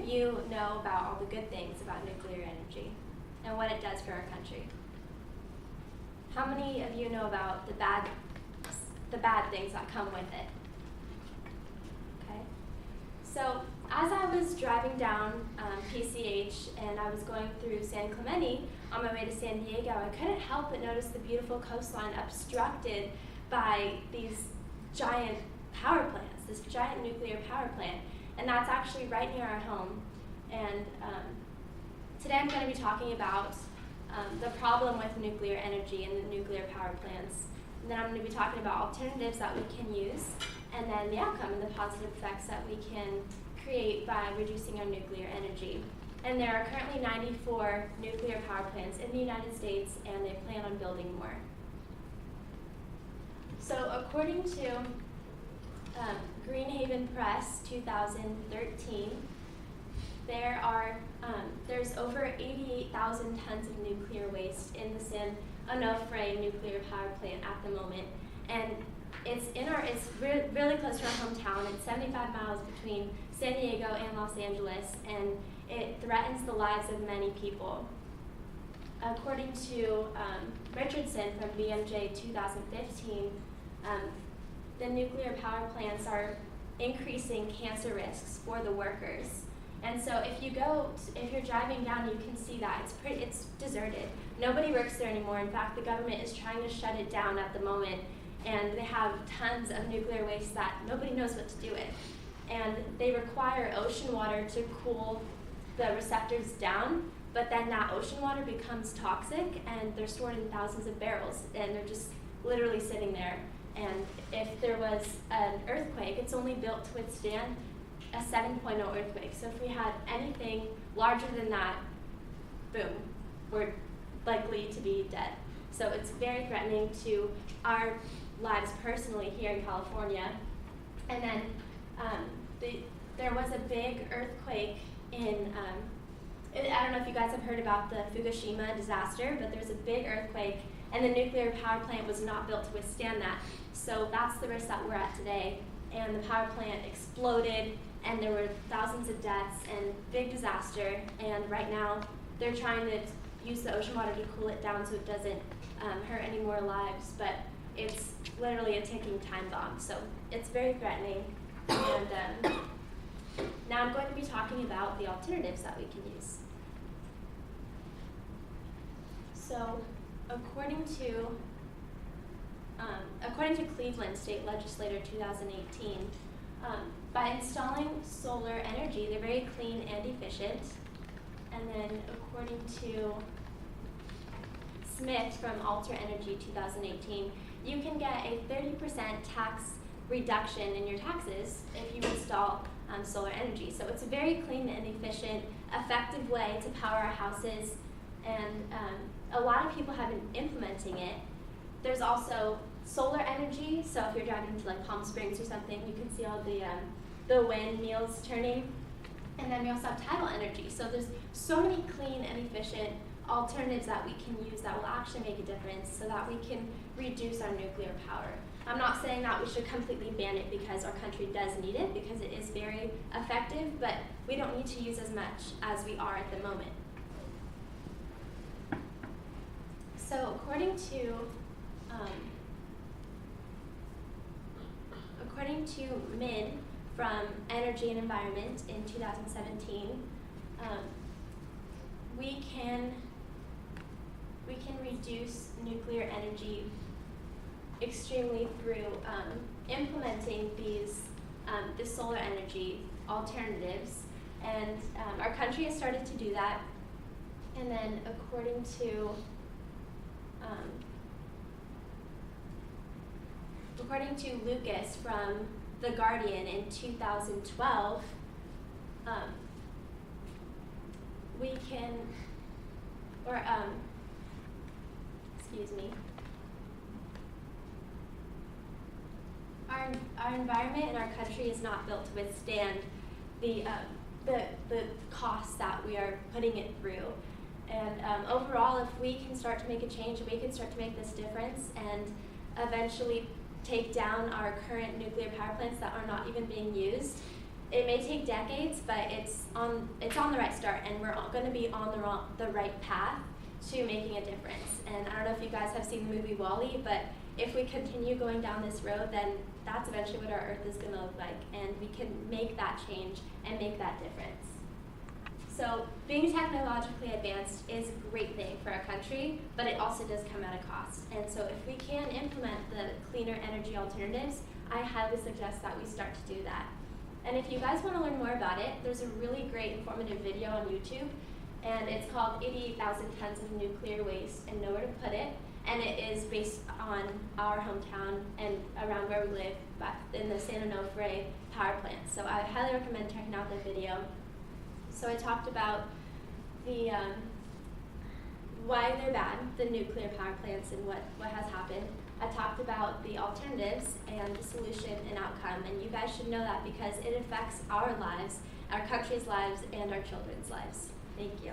of you know about all the good things about nuclear energy and what it does for our country? How many of you know about the bad things that come with it? Okay. So as I was driving down PCH and I was going through San Clemente on my way to San Diego, I couldn't help but notice the beautiful coastline obstructed by these giant power plants, this giant nuclear power plant. And that's actually right near our home. And today I'm going to be talking about the problem with nuclear energy and the nuclear power plants. And then I'm going to be talking about alternatives that we can use, and then the outcome and the positive effects that we can create by reducing our nuclear energy. And there are currently 94 nuclear power plants in the United States, and they plan on building more. So according to Greenhaven Press 2013, there's over 88,000 tons of nuclear waste in the San Onofre nuclear power plant at the moment, and it's really close to our hometown. It's 75 miles between San Diego and Los Angeles, and it threatens the lives of many people. According to Richardson from BMJ 2015, the nuclear power plants are increasing cancer risks for the workers. And so if you're driving down, you can see that it's deserted. Nobody works there anymore. In fact, the government is trying to shut it down at the moment, and they have tons of nuclear waste that nobody knows what to do with. And they require ocean water to cool the receptors down, but then that ocean water becomes toxic, and they're stored in thousands of barrels, and they're just literally sitting there. And if there was an earthquake, it's only built to withstand a 7.0 earthquake. So if we had anything larger than that, boom, we're likely to be dead. So it's very threatening to our lives personally here in California. And then there was a big earthquake in, I don't know if you guys have heard about the Fukushima disaster, but there was a big earthquake, and the nuclear power plant was not built to withstand that. So that's the risk that we're at today. And the power plant exploded, and there were thousands of deaths and big disaster. And right now, they're trying to use the ocean water to cool it down so it doesn't hurt any more lives. But it's literally a ticking time bomb. So it's very threatening. And now I'm going to be talking about the alternatives that we can use. So according to Cleveland State Legislature 2018, by installing solar energy, they're very clean and efficient. And then according to Smith from Alter Energy 2018, you can get a 30% tax reduction in your taxes if you install solar energy. So it's a very clean and efficient, effective way to power our houses, and a lot of people have been implementing it. There's also solar energy, so if you're driving to like Palm Springs or something, you can see all the windmills turning. And then we also have tidal energy. So there's so many clean and efficient alternatives that we can use that will actually make a difference so that we can reduce our nuclear power. I'm not saying that we should completely ban it because our country does need it, because it is very effective, but we don't need to use as much as we are at the moment. So according to MID from Energy and Environment in 2017, we can reduce nuclear energy extremely through implementing the solar energy alternatives, and our country has started to do that. And then according to Lucas from The Guardian in 2012, our environment and our country is not built to withstand the costs that we are putting it through. And overall, if we can start to make a change, we can start to make this difference and eventually take down our current nuclear power plants that are not even being used, It may take decades, but it's on the right start, and we're going to be on the right path to making a difference. And I don't know if you guys have seen the movie WALL-E, but if we continue going down this road, then that's eventually what our Earth is going to look like, and we can make that change and make that difference. So being technologically advanced is a great thing for our country, but it also does come at a cost. And so if we can implement the cleaner energy alternatives, I highly suggest that we start to do that. And if you guys want to learn more about it, there's a really great informative video on YouTube, and it's called 88,000 Tons of Nuclear Waste and Nowhere to Put It. And it is based on our hometown and around where we live, but in the San Onofre power plant. So I highly recommend checking out the video. So I talked about the why they're bad, the nuclear power plants, and what has happened. I talked about the alternatives and the solution and outcome, and you guys should know that because it affects our lives, our country's lives, and our children's lives. Thank you.